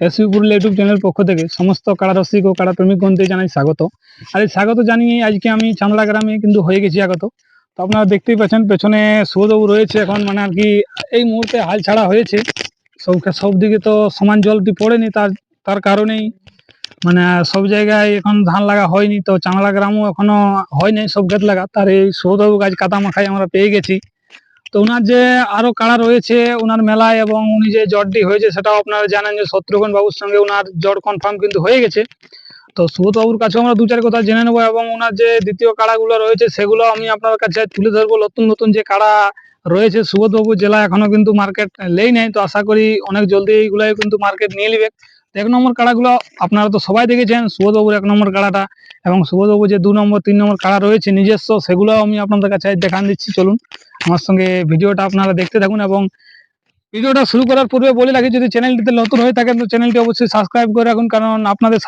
SB Purulia YouTube channel পক্ষ থেকে সমস্ত কাড়া রসিক ও কাড়া প্রেমিক বন্ধুকে জানাই স্বাগত। আর এই স্বাগত জানিয়ে আজকে আমি চান্দড়া গ্রামে কিন্তু হয়ে গেছি আগত। তো আপনারা দেখতেই পাচ্ছেন পেছনে সুবোধবাবু রয়েছে এখন, মানে আর কি এই মুহূর্তে হাল ছাড়া হয়েছে। সব দিকে তো সমান জলটি পড়েনি, তার কারণেই মানে সব জায়গায় এখন ধান লাগা হয়নি। তো চান্দড়া গ্রামও এখনো হয়নি সব ক্ষেত লাগা। তার এই সুবোধবাবু গাছ কাদা মাখায় আমরা পেয়ে গেছি। তো ওনার যে আরো কাড়া রয়েছে ওনার মেলায়, এবং উনি যে জটটি হয়েছে সেটাও আপনারা জানেন যে শত্রুঘ্ন বাবুর সঙ্গে ওনার জট কনফার্ম কিন্তু হয়ে গেছে। তো সুবোধ বাবুর কাছেও আমরা দু চার কথা জেনে নেবো, এবং ওনার যে দ্বিতীয় কাড়াগুলো রয়েছে সেগুলো আমি আপনার কাছে তুলে ধরবো। নতুন নতুন যে কাড়া রয়েছে সুবোধ বাবু জেলা এখনো কিন্তু মার্কেট লেই নাই, তো আশা করি অনেক জলদি এইগুলাই কিন্তু মার্কেট নিয়ে নেবে। এক নম্বর কাড়াগুলো আপনারা তো সবাই দেখেছেন, সুবোধ বাবুর এক নম্বর কাড়াটা এবং সুবোধ বাবু যে 2 নম্বর 3 নম্বর কাড়া রয়েছে নিজস্ব, সেগুলো আমি আপনাদের কাছে দেখান দিচ্ছি। চলুন আমার সঙ্গে ভিডিওটা আপনারা দেখতে থাকুন। এবং ভিডিওটা শুরু করার পূর্বে বলে রাখি, যদি চ্যানেলটিতে নতুন হয়ে থাকেন তো চ্যানেলটি অবশ্যই সাবস্ক্রাইব করে রাখুন, কারণ আপনাদের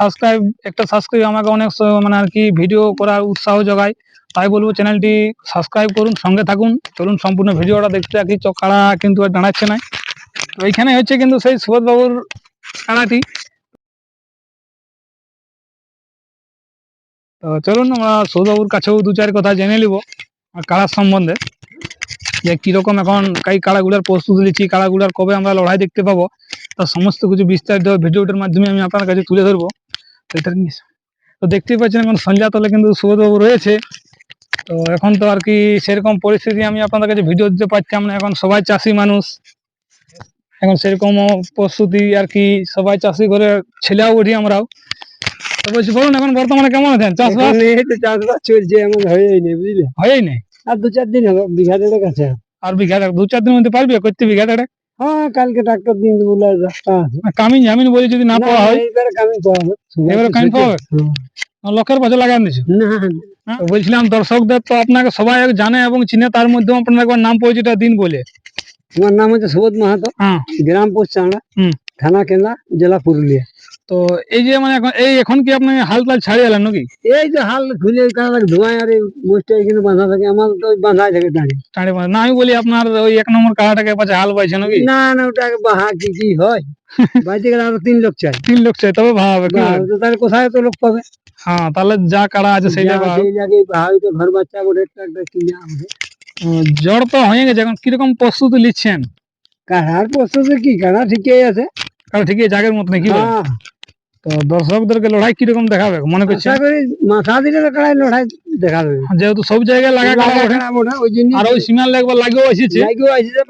একটা সাবস্ক্রাইব আমাকে অনেক মানে আর কি ভিডিও করার উৎসাহ যোগায়। তাই বলবো চ্যানেলটি সাবস্ক্রাইব করুন, সঙ্গে থাকুন। চলুন সম্পূর্ণ ভিডিওটা দেখতে থাকি। কাড়া কিন্তু আর দাঁড়াচ্ছে না। তো এইখানে হচ্ছে কিন্তু সেই সুবোধ বাবুর কাড়াটি। তো চলুন আমরা সুবোধ বাবুর কাছেও দু চার কথা জেনে নিব কাড়ার সম্বন্ধে, যে কিরকম এখন এই কাড়াগুলার প্রস্তুতি নিচ্ছি, কাড়াগুলার কবে আমরা লড়াই দেখতে পাবো, তার সমস্ত কিছু বিস্তারিত ভিডিওটার মাধ্যমে আমি আপনার কাছে তুলে ধরবো। তো দেখতেই পাচ্ছেন এখন সন্ধ্যা তলে কিন্তু সুবোধবাবু রয়েছে। তো এখন তো আর কি সেরকম পরিস্থিতি আমি আপনাদের কাছে ভিডিও দিতে পারছিলাম না, এখন সবাই চাষি মানুষ, এখন সেরকম প্রস্তুতি আর কি সবাই চাষি করে ছেলেও উঠি আমরাও। তো বলছি বলুন এখন বর্তমানে কেমন আছেন? চাষবাস চলছে, এমন হয়েই নেই, বুঝলে? হয়েই নেই, আর 2-4 দিন হবে, বিঘা দেড়েক আছে। আর বিঘা 2-4 দিনের মধ্যে পারবে করতে বিঘা দেড়ে? হ্যাঁ, কালকে ট্রাক্টর দিন বলে রাস্তা আছে। কামিন জামিন বলে যদি না পাওয়া হয় এবারে কামিন পাওয়া হবে, এবারে কামিন পাওয়া হবে। লক্ষের বছর লাগান দিছো না। বলছিলাম দর্শকদের তো আপনাকে সবাই জানে এবং চিনে, তার মধ্যে আপনার একবার নাম পরিচয়টা দিন বলে। আমার নাম হচ্ছে সুবোধ মাহাতো, গ্রাম পোস্ট চাঁড়া, থানা কেন্দ্রা, জেলা পুরুলিয়া। তো এই যে মানে এখন কি আপনি হাল টাল ছাড়িয়ে এলেন নাকি? এই যে হাল খুলে ধোঁয়ায় আর এই মোষটা এখানে বাঁধা থাকে, আমার তো বাঁধাই থাকে টাড়ি না। আমি বলি আপনার ওই 1 নম্বর কাড়াটাকে পাশে হাল পাইছে নাকি? না, ওটাকে বাহা কি হয় বাইতে গেলে আরো 3 লোক চাই। 3 লোক চাই তবে ভাবে, তাহলে কোথায় তো লোক পাবে? হ্যাঁ, তাহলে যা কাড়া আছে সেই জায়গায় হয়তো ঘর বাচ্চা করে একটা কিনে আনবে। জ্বর তো হয়ে গেছে, এখন কিরকম প্রস্তুতি নিচ্ছেন? কাড়ার প্রস্তুতি কি, কাড়া ঠিকই আছে, কারণ ঠিকই জাগের মত নাকি? তো দর্শকদেরকে লড়াই কিরকম দেখাবে মনে করছেন? মাথা দিলে তো কাড়াই লড়াই দেখাবে, যেহেতু সব জায়গায় লাগা ওই জন্য। আর ওই সীমার লাগবার লাগেও এসেছে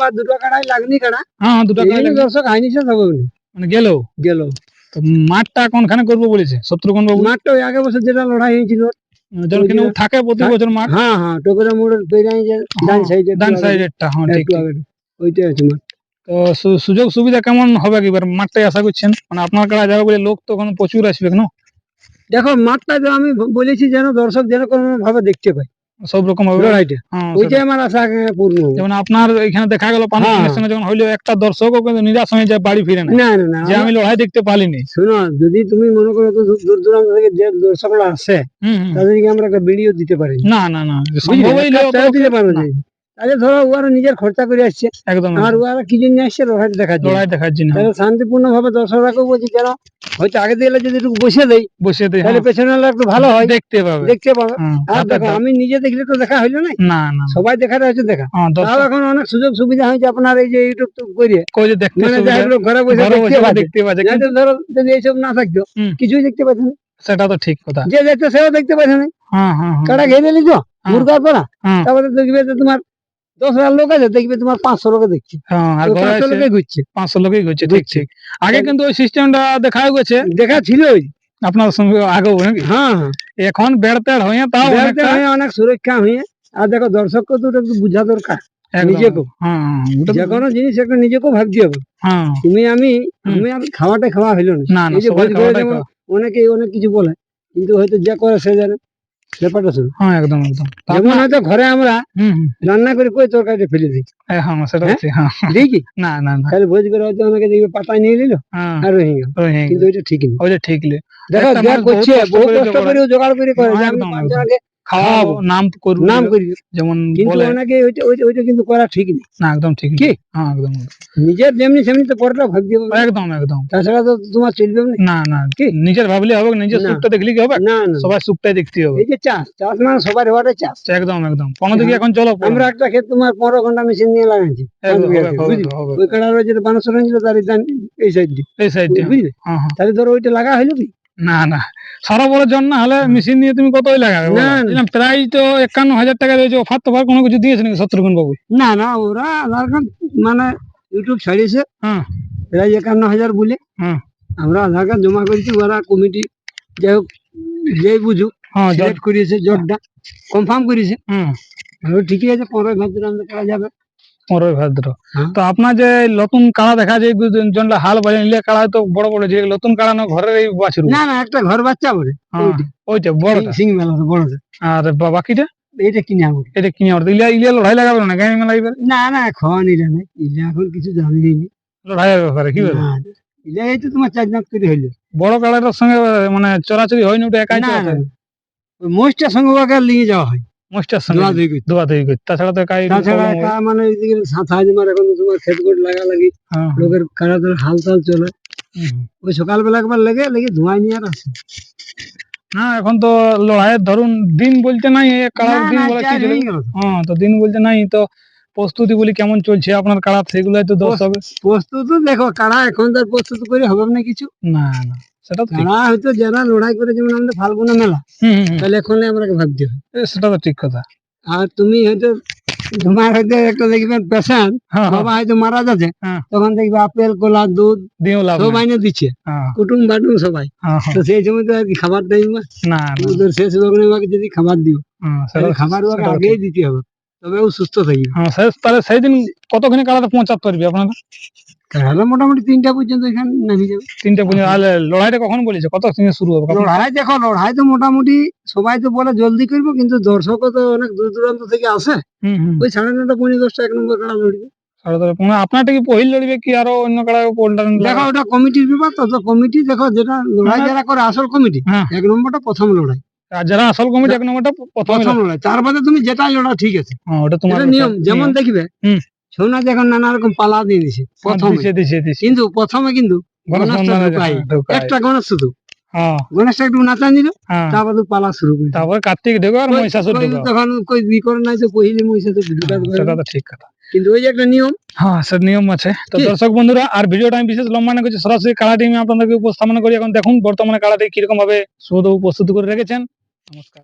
বা 2টা কাড়াই লাগনি কাড়া। হ্যাঁ, 2টা কাড়া দর্শক আইনিছে তবে মানে গেল। তো মাঠটা কোনখানে করবো বলেছে শত্রুঘ্ন বাবু? মাঠটা ওই আগে বছর যেটা লড়াই হয়েছিল যেখানে থাকে প্রতি বছর মাঠ। হ্যাঁ, টোকরা মোড়ের ডান সাইডেরটা। হ্যাঁ, ঠিক ওইটাই আছে মাঠ। তো সুযোগ সুবিধা কেমন হবে এবার মাঠটাই আশা করছেন? মানে আপনার কাড়া যাবে বলে লোক তো ওখানে প্রচুর আসবে কেন? দেখো মাঠটা যে আমি বলেছি যেন দর্শক যেন কোনো ভাবে দেখতে পাই সব রকম ভাবে লড়াইটা, ওইটাই আমার আশা পূর্ণ। যেমন আপনার এখানে দেখা গেল পানের সঙ্গে যখন হইলো একটা দর্শকও কিন্তু নিরাশ হয়ে যায়, বাড়ি ফিরে না, যে আমি লড়াই দেখতে পারিনি। শোনো, যদি তুমি মনে করো তো দূর দূরান্ত থেকে যে দর্শকরা আসে তাদেরকে আমরা একটা ভিডিও দিতে পারি না, সম্ভবই দিতে পারবো না। তাহলে ধরো ওরা নিজের খরচা করে আসছে, একদম, আর ওরা কি জন্য আসছে? লড়াই দেখার জন্য। তাহলে শান্তিপূর্ণ ভাবে দর্শকরাকেও বলছি যেন হয়তো আগে দিলে যদি একটু বসে দেয় তাহলে পেছনে একটু ভালো হয়, দেখতে পাবে। আর দেখো আমি নিজে দেখলে তো দেখা হইলো না, সবাই দেখাটা হচ্ছে দেখা। তাও এখন অনেক সুযোগ সুবিধা হয়েছে আপনার এই যে ইউটিউব করে ঘরে বসে দেখতে পাচ্ছে। ধরো যদি এইসব না থাকতো কিছুই দেখতে পাচ্ছে না। সেটা তো ঠিক কথা, যে দেখতে সেও দেখতে পাচ্ছে না। কাটা ঘেরে নিলি তো মুরগার পড়া, তারপরে দেখবে তোমার 10,000 লোক আছে, দেখবে তোমার 500 লোকে দেখছে, 500 লোকেই ঘুরছে। ঠিক আগে কিন্তু ওই সিস্টেমটা দেখা ছিল আপনার সঙ্গে আগেও নাকি? হ্যাঁ, এখন বেড়তেড় হয়ে তাও অনেক সুরক্ষা হয়ে। আর দেখো দর্শককে তো একটু বুঝা দরকার নিজেকেও। যে কোনো জিনিস একটা নিজেকেও ভাবতে হবে। তুমি আমি খাওয়াটা খাওয়া হইলো না। এই যে অনেকে অনেক কিছু বলে, কিন্তু হয়তো যে করে সে জানে ব্যাপারটা। শুধু একদম যেমন হয়তো ঘরে আমরা রান্না করে কই তরকারিটা ফেলে দিই, দেখি না খালি ভোজ করে হয়তো অনেকে দেখবে পাতায় নিয়ে নিল আর রয়ে গেল, কিন্তু ওইটা ঠিক নেই। ঠিক নেই। দেখো যা করছে বহু কষ্ট করে জোগাড় করে আমি 5 জন আগে খাওয়াবো, নাম করবো, নাম করি, যেমন কিন্তু বলে অনেকে ওইটা কিন্তু করা ঠিক নেই। না, একদম ঠিক কি? নেই। হ্যাঁ, একদম নিজের যেমনি সেমনি তো পরটা ভাবতে হবে, একদম একদম। তাছাড়া তো তোমার চলবে না। না না, কি? নিজের ভাবলে হবে, নিজের না। সুখটা দেখলে কি হবে? না না, সবাই সুখটাই দেখতে হবে। এই যে চাষ মানে সবার হওয়াটা চাষ। একদম একদম। কোনো দিকে এখন চলো আমরা একটা ক্ষেত তোমার 15 ঘন্টা মেশিন নিয়ে লাগাইছি, একদম হবে, হবে, বুঝলি? হবে। ওই কাড়ার যেটা 1200 ছিল তার দাম এই সাইড দিয়ে, এই সাইড দিয়ে, বুঝলি? হ্যাঁ হ্যাঁ। তাহলে ধরো ওইটা লাগা হইলো কি? না না, সারা বড় জন না হলে মেশিন নিয়ে তুমি কতই লাগাবে? না, না, প্রায় তো 51,000 টাকা রয়েছে। অফার তো কোনো কিছু দিয়েছে নাকি শত্রুঘ্ন বাবু? না না, ওরা আধার কার্ড মানে ইউটিউব ছাড়িয়েছে, হ্যাঁ প্রায় 51,000 বলে। হ্যাঁ আমরা আধার কার্ড জমা করেছি, ওরা কমিটি যাই হোক যেই বুঝুক হ্যাঁ, সিলেক্ট করিয়েছে, জটটা কনফার্ম করেছে। হুম, ঠিকই আছে, 15 ভাদ্র আমাদের করা যাবে। 15 ভাদ্র। হ্যাঁ। তো আপনার যে নতুন কাড়া দেখা যায়, জনটা হাল বাজে নিলে কাড়া তো বড় বড়, যে নতুন কাড়া না ঘরের এই বাছুর? না না, একটা ঘর বাচ্চা বলে, হ্যাঁ, ওইটা বড়টা। সিং মেলা বড়টা, আর বাকিটা এইটা কিনে আনবো। এটা কিনে আনতে ইলিয়া ইলিয়া লড়াই লাগাবে না, গায়ে মেলা এবার না না, খাওয়া নিলে না, ইলে এখন কিছু জানলি নি। লড়াইয়ের ব্যাপারে কি বলে? না, ইলে এই তো তোমার 4 দাঁত করে হইলো। বড় কাড়াটার সঙ্গে মানে চরাচরি হয়নি, ওটা একাই না চড়াতে না, হয়। ওই মোষটার সঙ্গে ওকে নিয়ে যাওয়া হয়, মোষটার সঙ্গে দোয়া দুই করতে। দোয়া তৈরি করতে, তাছাড়া তো একাই তাছাড়া problem একা হয়। মানে এদিকে সাথা তোমার এখন তো তোমার ক্ষেত করে লাগি হ্যাঁ, লোকের কারা ধরে হাল তাল চলে, হুম। ওই সকালবেলা একবার লেগে ধোঁয়ায় নিয়ে আর আসে। না, এখন তো লড়াইয়ের ধরুন দিন বলতে নাই, এই কাড়ার দিন বলে কি চলে? হ্যাঁ, তো দিন বলতে নাই তো প্রস্তুতি বলি কেমন চলছে আপনার কাড়া, সেগুলাই তো দোষ হবে। প্রস্তুত দেখো, কারা এখন তার প্রস্তুত করে হবে না কিছু। না না, সেটা তো ঠিক। কারা হয়তো যারা লড়াই করে, যেমন আমাদের ফাল্গুনে মেলা, তাহলে এখন আমরা ভাবতে হয়। সেটা তো ঠিক কথা। আর তুমি হয়তো তোমার হয়তো একটা দেখবেন পেশেন্ট হ্যাঁ, বাবা হয়তো মারা যাচ্ছে, হ্যাঁ। তখন দেখবে আপেল কলা দুধ দিয়েও লাভ সব নাই। আইনে দিচ্ছে, হ্যাঁ, কুটুম বাটুম সবাই। হ্যাঁ, হ্যাঁ। তো সেই সময় তো আর কি খাবার দেয় না, না না, ওদের শেষ লগ্নে ওকে যদি খাবার দিও, হ্যাঁ, তাহলে খাবার ওকে সেটা তো আগেই ঠিক। দিতে হবে, তবে ও সুস্থ থাকবে। হ্যাঁ, তাহলে সেই দিন কতখানি কাড়াটা পৌঁছাতে পারবি আপনারা? তাহলে মোটামুটি 3টা পর্যন্ত এখানে নেমে যাবে। 3টা পর্যন্ত। আর লড়াইটা কখন বলেছে, কত থেকে শুরু হবে? লড়াই দেখো, লড়াই তো মোটামুটি সবাই তো বলে জলদি করবো, কিন্তু দর্শকও তো অনেক দূর দূরান্ত থেকে আসে, হুম হুম। ওই 9:30 পৌনে 10টা 1 নম্বর কাড়া লড়বে। আপনারটা কি পহিল লড়বে কি আরো অন্য কাড়া পোলটা? দেখো ওটা কমিটির ব্যাপার, তো কমিটি দেখো, যেটা লড়াই যারা করে আসল কমিটি, হ্যাঁ। 1 নম্বরটা প্রথম লড়াই, আর যারা আসল কমিটি 1 নম্বরটা প্রথম। লড়াই, তার বাদে তুমি যেটাই লড়া ঠিক আছে, হ্যাঁ, ওটা তোমার এটা নিয়ম। যেমন দেখবে হুম। ছৌ নাচ এখন নানা রকম পালা দিয়ে দিছে প্রথমে, কিন্তু প্রথমে কিন্তু গণেশটা ঢুকাই, একটা গণেশ শুধু, হ্যাঁ, গণেশটা একটু নাচা নিল, হ্যাঁ। তারপর পালা শুরু করে তারপর কার্তিক ঢুকে আর মহিষাসুর ঢুকে। তখন কই বি করে নাই, তো পহিলি মহিষাসুর ঢুকাতে পারে সেটা না। তো ঠিক কথা। কিন্তু ওই যে একটা নিয়ম, হ্যাঁ, সে নিয়ম আছে। তো কি? দর্শক বন্ধুরা, আর ভিডিওটা আমি বিশেষ লম্বা না করছি, সরাসরি কাড়াটি আমি আপনাদেরকে উপস্থাপনা করি। এখন দেখুন বর্তমানে কাড়াটি কিরকম ভাবে সুদৌ প্রস্তুত করে রেখেছেন। নমস্কার।